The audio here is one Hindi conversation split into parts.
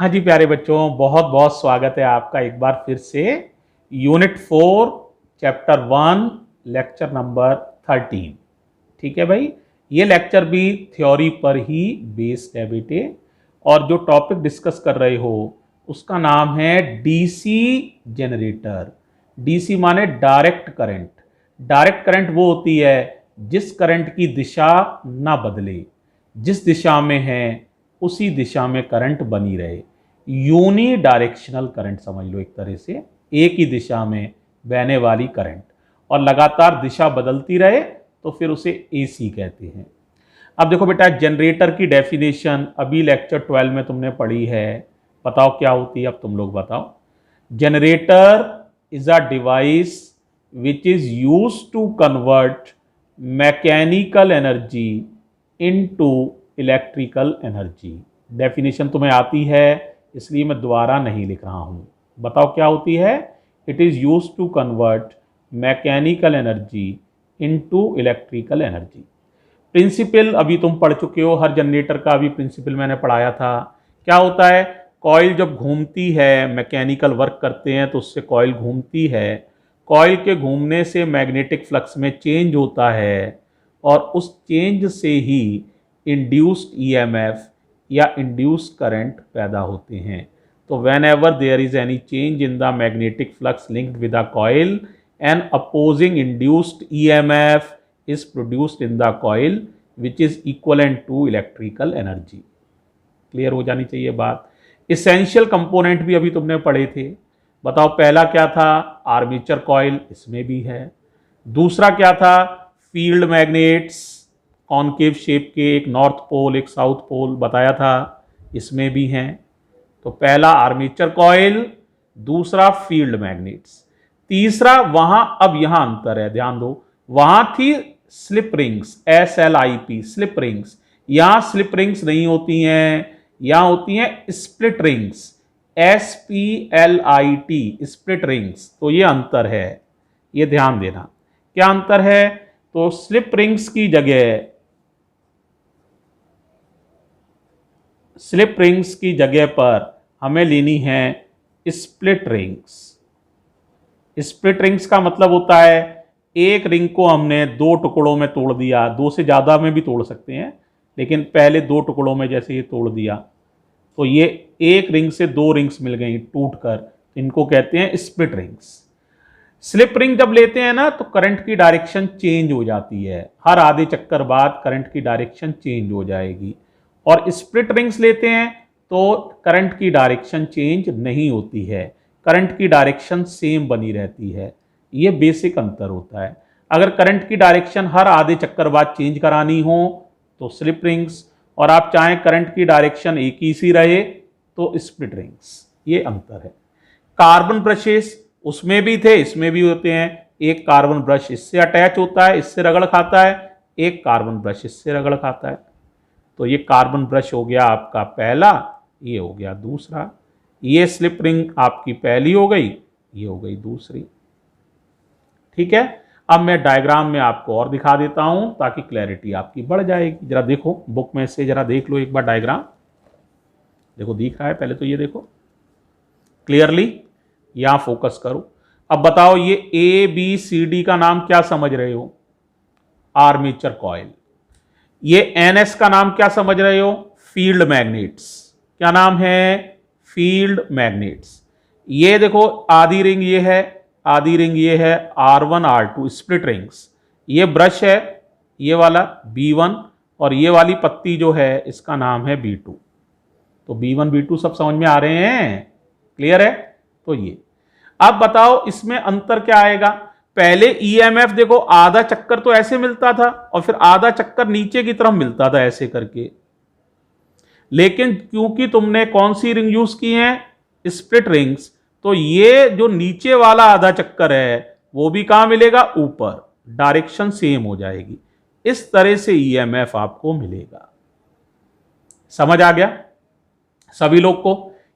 हाँ जी प्यारे बच्चों, बहुत बहुत स्वागत है आपका एक बार फिर से यूनिट 4 चैप्टर 1 लेक्चर नंबर 13। ठीक है भाई, ये लेक्चर भी थ्योरी पर ही बेस्ड है बेटे। और जो टॉपिक डिस्कस कर रहे हो उसका नाम है डीसी जनरेटर। डीसी माने डायरेक्ट करंट। डायरेक्ट करंट वो होती है जिस करंट की दिशा ना बदले, जिस दिशा में है उसी दिशा में करंट बनी रहे। यूनी डायरेक्शनल करंट समझ लो, एक तरह से एक ही दिशा में बहने वाली करंट, और लगातार दिशा बदलती रहे तो फिर उसे एसी कहते हैं। अब देखो बेटा, जनरेटर की डेफिनेशन अभी लेक्चर 12 में तुमने पढ़ी है। बताओ क्या होती है, अब तुम लोग बताओ। Generator is a device which is use to convert mechanical energy into electrical energy. Definition तुम्हें आती है इसलिए मैं दोबारा नहीं लिख रहा हूं। बताओ क्या होती है। It is use to convert mechanical energy into electrical energy. Principle अभी तुम पढ़ चुके हो, हर जनरेटर का अभी प्रिंसिपल मैंने पढ़ाया था। क्या होता है, कॉइल जब घूमती है, मैकेनिकल वर्क करते हैं तो उससे कॉइल घूमती है। कॉइल के घूमने से मैग्नेटिक फ्लक्स में चेंज होता है और उस चेंज से ही इंड्यूस्ड ईएमएफ या इंड्यूस्ड करंट पैदा होते हैं। तो whenever there is any change in the magnetic flux linked with the coil, an opposing induced EMF is produced in the coil which is equivalent to electrical energy। Clear हो जानी चाहिए बात। इसेंशियल कंपोनेंट भी अभी तुमने पढ़े थे। बताओ पहला क्या था, आर्मेचर कॉइल, इसमें भी है। दूसरा क्या था, फील्ड मैग्नेट्स, कॉनकेव शेप के, एक नॉर्थ पोल एक साउथ पोल बताया था, इसमें भी हैं। तो पहला आर्मेचर कॉइल, दूसरा फील्ड मैग्नेट्स, तीसरा वहां, अब यहां अंतर है, ध्यान दो, वहां थी slip rings, SLIP slip rings. यहां स्लिप रिंग्स नहीं होती हैं, यहां होती हैं split rings, SPLIT split rings. तो ये अंतर है, ये ध्यान देना। क्या अंतर है, तो स्लिप रिंग्स की जगह, स्लिप रिंग्स की जगह पर हमें लेनी है स्प्लिट रिंग्स। स्प्लिट रिंग्स का मतलब होता है एक रिंग को हमने दो टुकड़ों में तोड़ दिया, दो से ज़्यादा में भी तोड़ सकते हैं, लेकिन पहले दो टुकड़ों में जैसे ये तोड़ दिया तो ये एक रिंग से दो रिंग्स मिल गई टूटकर, इनको कहते हैं स्प्लिट रिंग्स। स्लिप रिंग जब लेते हैं ना तो करंट की डायरेक्शन चेंज हो जाती है, हर आधे चक्कर बाद करंट की डायरेक्शन चेंज हो जाएगी। और स्प्लिट रिंग्स लेते हैं तो करंट की डायरेक्शन चेंज नहीं होती है, करंट की डायरेक्शन सेम बनी रहती है। ये बेसिक अंतर होता है। अगर करंट की डायरेक्शन हर आधे चक्कर बाद चेंज करानी हो तो स्लिप रिंग्स, और आप चाहें करंट की डायरेक्शन एक ही सी रहे तो स्प्लिट रिंग्स। ये अंतर है। कार्बन ब्रशेस उसमें भी थे, इसमें भी होते हैं। एक कार्बन ब्रश इससे अटैच होता है, इससे रगड़ खाता है, एक कार्बन ब्रश इससे रगड़ खाता है। तो ये कार्बन ब्रश हो गया आपका पहला, ये हो गया दूसरा। ये स्लिप रिंग आपकी पहली हो गई, ये हो गई दूसरी। ठीक है, अब मैं डायग्राम में आपको और दिखा देता हूं ताकि क्लैरिटी आपकी बढ़ जाएगी। जरा देखो बुक में से, जरा देख लो एक बार डायग्राम। देखो दिख रहा है, पहले तो ये देखो क्लियरली, यहां फोकस करो। अब बताओ ये ABCD का नाम क्या समझ रहे हो, आर्मेचर कॉइल। ये NS का नाम क्या समझ रहे हो, फील्ड मैग्नेट्स। क्या नाम है, फील्ड मैग्नेट्स। ये देखो आधी रिंग ये है, आधी रिंग ये है, R1 R2 स्प्लिट रिंग्स। ये ब्रश है ये वाला B1, और ये वाली पत्ती जो है इसका नाम है B2। तो B1 B2 सब समझ में आ रहे हैं, क्लियर है। तो ये अब बताओ इसमें अंतर क्या आएगा। पहले EMF देखो आधा चक्कर तो ऐसे मिलता था और फिर आधा चक्कर नीचे की तरफ मिलता था ऐसे करके, लेकिन क्योंकि तुमने कौन सी रिंग यूज की है, स्प्लिट रिंग्स, तो ये जो नीचे वाला आधा चक्कर है वो भी कहां मिलेगा, ऊपर, डायरेक्शन सेम हो जाएगी। इस तरह से EMF आपको मिलेगा। समझ आ गया सभी लोग को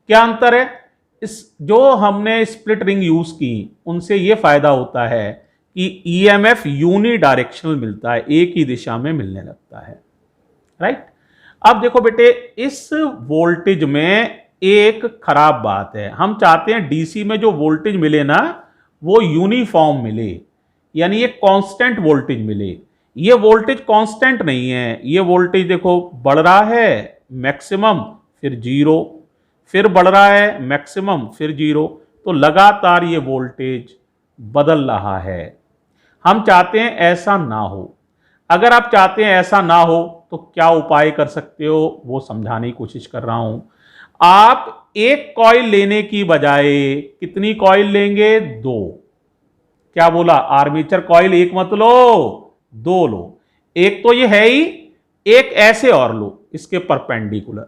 क्या अंतर है। इस जो हमने स्प्लिट रिंग यूज की उनसे ये फायदा होता है कि EMF यूनी डायरेक्शनल मिलता है, एक ही दिशा में मिलने लगता है, राइट। अब देखो बेटे, इस वोल्टेज में एक खराब बात है। हम चाहते हैं डीसी में जो वोल्टेज मिले ना वो यूनिफॉर्म मिले, यानी ये कांस्टेंट वोल्टेज मिले। ये वोल्टेज कांस्टेंट नहीं है, ये वोल्टेज देखो बढ़ रहा है मैक्सिमम फिर जीरो, फिर बढ़ रहा है मैक्सिमम फिर जीरो, तो लगातार ये वोल्टेज बदल रहा है। हम चाहते हैं ऐसा ना हो। अगर आप चाहते हैं ऐसा ना हो तो क्या उपाय कर सकते हो वो समझाने की कोशिश कर रहा हूं। आप एक कॉइल लेने की बजाय कितनी कॉइल लेंगे? दो। क्या बोला? आर्मेचर कॉइल एक मत लो, दो लो। एक तो ये है ही, एक ऐसे और लो इसके परपेंडिकुलर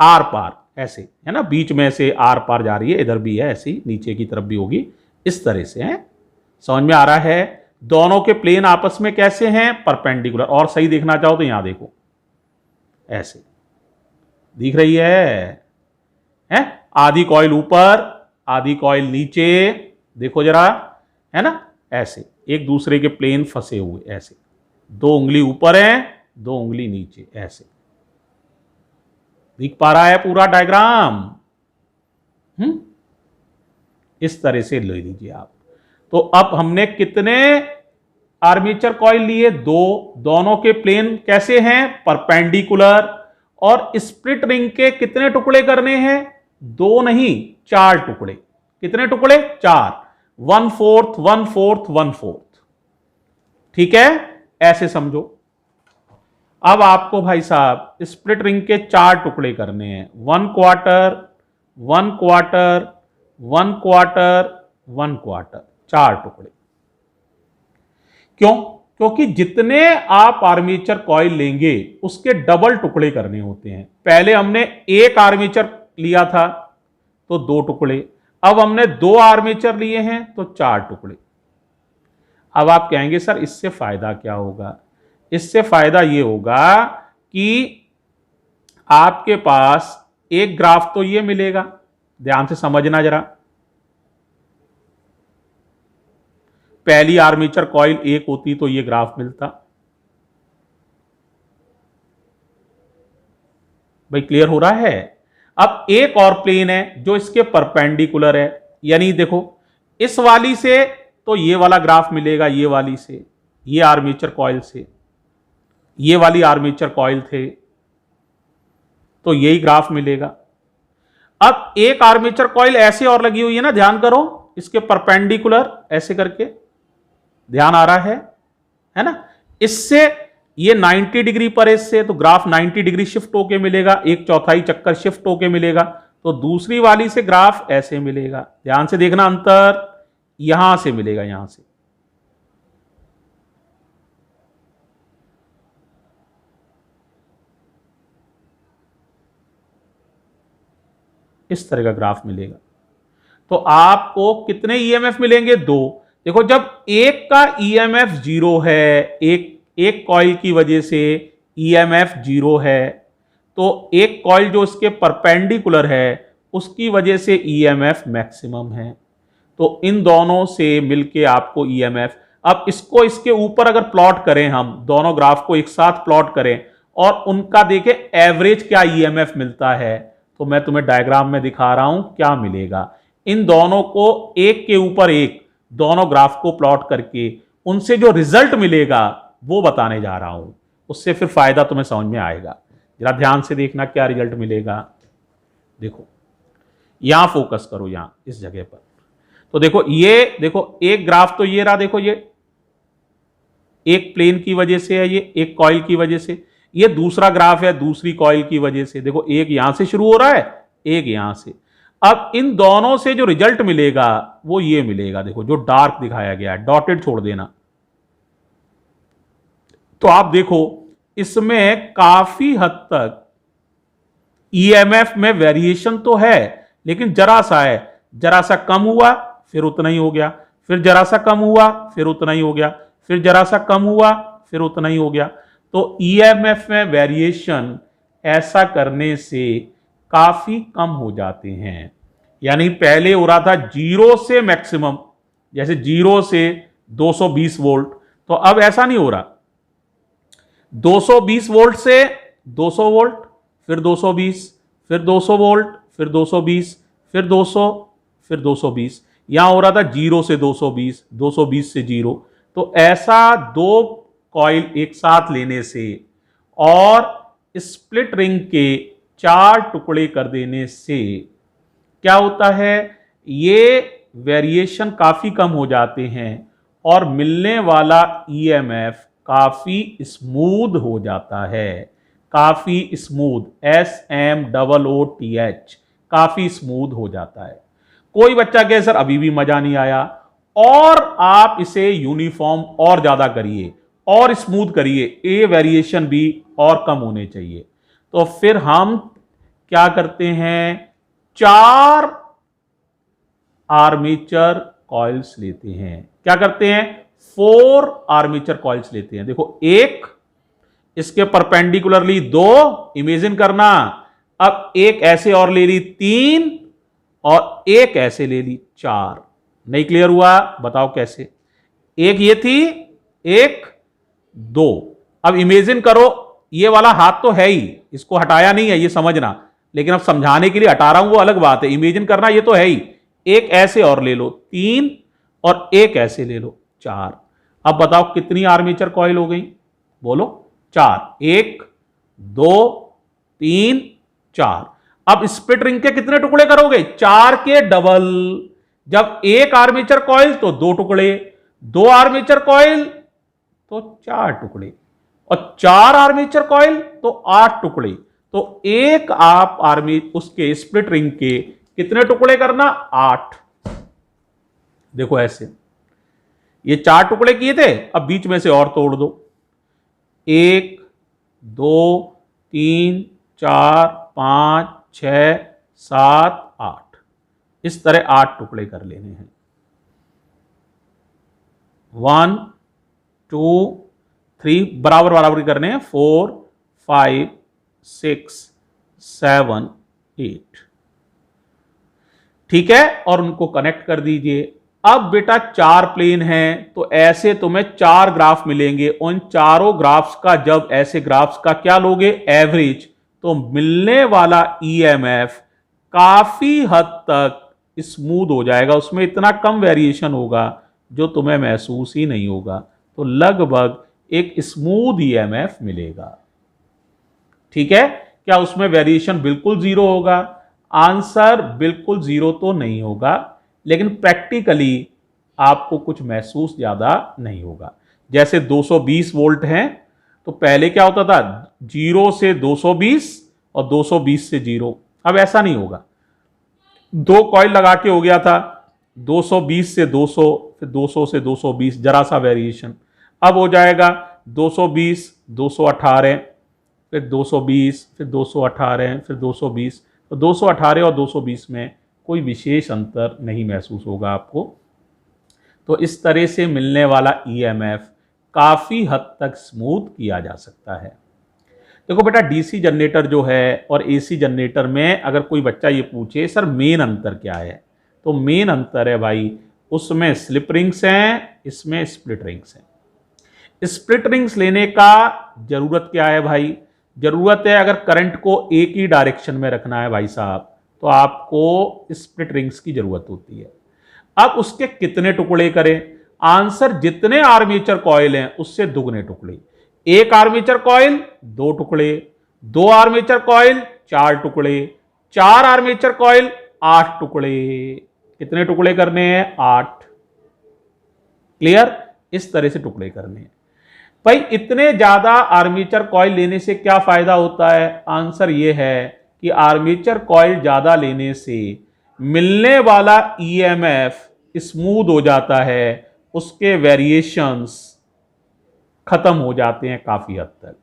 आर पार, ऐसे है ना, बीच में से आर पार जा रही है, इधर भी है ऐसी, नीचे की तरफ भी होगी, इस तरह से है। समझ में आ रहा है? दोनों के प्लेन आपस में कैसे हैं? परपेंडिकुलर। और सही देखना चाहो तो यहां देखो, ऐसे दिख रही है? आधी कॉइल ऊपर आधी कॉइल नीचे, देखो जरा, है ना, ऐसे एक दूसरे के प्लेन फंसे हुए, ऐसे दो उंगली ऊपर है दो उंगली नीचे, ऐसे दिख पा रहा है पूरा डायग्राम? इस तरह से ले लीजिए आप। तो अब हमने कितने आर्मेचर कॉइल लिए? दो। दोनों के प्लेन कैसे हैं? परपेंडिकुलर। और स्प्लिट रिंग के कितने टुकड़े करने हैं? दो नहीं, चार टुकड़े। कितने टुकड़े? चार। 1/4 1/4 1/4। ठीक है, ऐसे समझो। अब आपको भाई साहब स्प्लिट रिंग के चार टुकड़े करने हैं। 1/4 1/4 1/4 1/4, चार टुकड़े। क्यों? क्योंकि जितने आप आर्मेचर कॉइल लेंगे उसके डबल टुकड़े करने होते हैं। पहले हमने एक आर्मेचर लिया था तो दो टुकड़े, अब हमने दो आर्मेचर लिए हैं तो चार टुकड़े। अब आप कहेंगे सर इससे फायदा क्या होगा? इससे फायदा यह होगा कि आपके पास एक ग्राफ तो ये मिलेगा, ध्यान से समझना जरा। पहली आर्मेचर कॉइल एक होती तो ये ग्राफ मिलता। भाई क्लियर हो रहा है? अब एक और प्लेन है जो इसके परपेंडिकुलर है, यानी देखो इस वाली से तो ये वाला ग्राफ मिलेगा, ये वाली से, ये आर्मेचर कॉइल से ये वाली आर्मेचर कॉइल थे तो यही ग्राफ मिलेगा। अब एक आर्मेचर कॉइल ऐसे और लगी हुई है ना, ध्यान करो, इसके परपेंडिकुलर ऐसे करके, ध्यान आ रहा है ना? इससे ये 90 डिग्री पर, इससे तो ग्राफ 90 डिग्री शिफ्ट होके मिलेगा, एक चौथाई चक्कर शिफ्ट होके मिलेगा। तो दूसरी वाली से ग्राफ ऐसे मिलेगा, ध्यान से देखना, अंतर यहां से मिलेगा, यहां से। इस तरह का ग्राफ मिलेगा। तो आपको कितने ईएमएफ मिलेंगे? दो। देखो जब एक का ईएमएफ जीरो है, एक कॉइल की वजह से ईएमएफ जीरो है, तो एक कॉइल जो इसके परपेंडिकुलर है उसकी वजह से ईएमएफ मैक्सिमम है। तो इन दोनों से मिलके आपको ईएमएफ, अब इसको इसके ऊपर अगर प्लॉट करें, हम दोनों ग्राफ को एक साथ प्लॉट करें और उनका देखें एवरेज क्या ईएमएफ मिलता है, तो मैं तुम्हें डायग्राम में दिखा रहा हूं क्या मिलेगा। इन दोनों को एक के ऊपर एक दोनों ग्राफ को प्लॉट करके उनसे जो रिजल्ट मिलेगा वो बताने जा रहा हूं, उससे फिर फायदा तुम्हें समझ में आएगा। जरा ध्यान से देखना क्या रिजल्ट मिलेगा। देखो यहां फोकस करो, यहां इस जगह पर। तो देखो ये, देखो एक ग्राफ तो ये रहा, देखो ये एक प्लेन की वजह से है, ये एक कॉइल की वजह से। ये दूसरा ग्राफ है दूसरी कॉइल की वजह से, देखो एक यहां से शुरू हो रहा है एक यहां से। अब इन दोनों से जो रिजल्ट मिलेगा वो ये मिलेगा, देखो जो डार्क दिखाया गया है, डॉटेड छोड़ देना। तो आप देखो इसमें काफी हद तक ईएमएफ में वेरिएशन तो है, लेकिन जरा सा है, जरा सा कम हुआ फिर उतना ही हो गया, फिर जरा सा कम हुआ फिर उतना ही हो गया, फिर जरा सा कम हुआ फिर उतना ही हो गया। तो ईएमएफ में वेरिएशन ऐसा करने से काफी कम हो जाते हैं। यानी पहले हो रहा था जीरो से मैक्सिमम, जैसे जीरो से 220 वोल्ट, तो अब ऐसा नहीं हो रहा। 220 वोल्ट से 200 वोल्ट, फिर 220, फिर 200 वोल्ट, फिर 220, फिर 200, फिर 220। यहां हो रहा था 0 से 220, 220 से 0। तो ऐसा दो कॉइल एक साथ लेने से और स्प्लिट रिंग के 4 टुकड़े कर देने से क्या होता है, ये वेरिएशन काफी कम हो जाते हैं और मिलने वाला ईएमएफ काफी स्मूथ हो जाता है। काफी स्मूथ, SMOOTH, काफी स्मूथ हो जाता है। कोई बच्चा कहे सर अभी भी मजा नहीं आया, और आप इसे यूनिफॉर्म और ज्यादा करिए और स्मूथ करिए, ये वेरिएशन भी और कम होने चाहिए। तो फिर हम क्या करते हैं, 4 आर्मेचर कॉइल्स लेते हैं। क्या करते हैं, 4 आर्मेचर कॉइल्स लेते हैं। देखो, एक इसके परपेंडिकुलरली 2, इमेजिन करना। अब एक ऐसे और ले ली 3, और एक ऐसे ले ली 4। नहीं क्लियर हुआ, बताओ कैसे। एक ये थी, एक 2। अब इमेजिन करो, ये वाला हाथ तो है ही, इसको हटाया नहीं है, ये समझना, लेकिन अब समझाने के लिए हटा रहा हूं, वो अलग बात है। इमेजिन करना, ये तो है ही। एक ऐसे और ले लो 3, और एक ऐसे ले लो 4। अब बताओ कितनी आर्मेचर कॉइल हो गई, बोलो। 4, 1 2 3 4। अब स्प्लिट रिंग के कितने टुकड़े करोगे, 4 के डबल। जब एक आर्मेचर कॉइल तो 2 टुकड़े, 2 आर्मेचर कॉइल तो 4 टुकड़े, और 4 आर्मेचर कॉइल तो 8 टुकड़े। तो एक आप उसके स्प्लिट रिंग के कितने टुकड़े करना, 8। देखो ऐसे, ये 4 टुकड़े किए थे, अब बीच में से और तोड़ दो। 1 2 3 4 5 6 7 8, इस तरह 8 टुकड़े कर लेने हैं। 1 2 3 बराबर बराबर करने हैं, 4 5 6 7 8। ठीक है, और उनको कनेक्ट कर दीजिए। अब बेटा 4 प्लेन हैं, तो ऐसे तुम्हें 4 ग्राफ मिलेंगे। उन चारों ग्राफ्स का, जब ऐसे ग्राफ्स का क्या लोगे, एवरेज, तो मिलने वाला ईएमएफ काफी हद तक स्मूथ हो जाएगा। उसमें इतना कम वेरिएशन होगा जो तुम्हें महसूस ही नहीं होगा। तो लगभग एक स्मूथ ईएमएफ मिलेगा। ठीक है, क्या उसमें वेरिएशन बिल्कुल जीरो होगा? आंसर बिल्कुल जीरो तो नहीं होगा, लेकिन प्रैक्टिकली आपको कुछ महसूस ज्यादा नहीं होगा। जैसे 220 वोल्ट हैं, तो पहले क्या होता था, 0 से 220 और 220 से 0। अब ऐसा नहीं होगा। 2 कॉइल लगा के हो गया था, 220 से 200, फिर 200 से 220, जरा सा वेरिएशन। अब हो जाएगा 220 218, फिर 220, फिर 218, फिर 220। तो 218 और 220 में कोई विशेष अंतर नहीं महसूस होगा आपको। तो इस तरह से मिलने वाला ईएमएफ काफ़ी हद तक स्मूथ किया जा सकता है। देखो बेटा, डीसी जनरेटर जो है और एसी जनरेटर में अगर कोई बच्चा ये पूछे सर मेन अंतर क्या है, तो मेन अंतर है भाई, उसमें स्लिप रिंग्स हैं, इसमें स्प्लिट रिंग्स हैं। स्प्लिट रिंग्स लेने का जरूरत क्या है भाई, जरूरत है अगर करंट को एक ही डायरेक्शन में रखना है भाई साहब, तो आपको स्प्लिट रिंग्स की जरूरत होती है। अब उसके कितने टुकड़े करें? आंसर, जितने आर्मेचर कॉइल हैं उससे दुगने टुकड़े। एक आर्मेचर कॉइल 2 टुकड़े, 2 आर्मेचर कॉइल 4 टुकड़े, 4 आर्मेचर कॉइल 8 टुकड़े। कितने टुकड़े करने हैं? 8। क्लियर? इस तरह से टुकड़े करने हैं भाई। इतने ज्यादा आर्मेचर कॉइल लेने से क्या फायदा होता है? आंसर यह है कि आर्मेचर कॉइल ज्यादा लेने से मिलने वाला ईएमएफ स्मूथ हो जाता है, उसके वेरिएशंस खत्म हो जाते हैं काफी हद तक।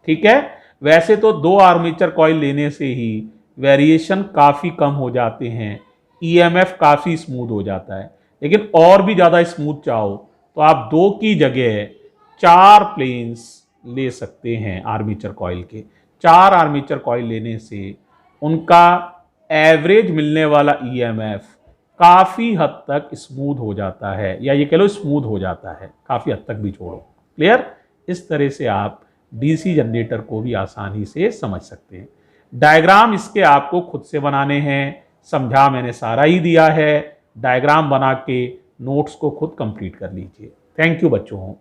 ठीक है, वैसे तो 2 आर्मेचर कॉइल लेने से ही वेरिएशन काफी कम हो जाते हैं, ईएमएफ काफी स्मूथ हो जाता है। लेकिन और भी ज्यादा स्मूथ चाहो तो आप 2 की जगह 4 प्लेन्स ले सकते हैं आर्मेचर कॉइल के। 4 आर्मेचर कॉइल लेने से उनका एवरेज मिलने वाला ईएमएफ काफी हद तक स्मूथ हो जाता है, या ये कह लो स्मूथ हो जाता है, काफी हद तक भी छोड़ो। क्लियर? इस तरह से आप डीसी जनरेटर को भी आसानी से समझ सकते हैं। डायग्राम इसके आपको खुद से बनाने हैं, समझा मैंने सारा ही दिया है। डायग्राम बना के नोट्स को खुद कंप्लीट कर लीजिए। थैंक यू बच्चों।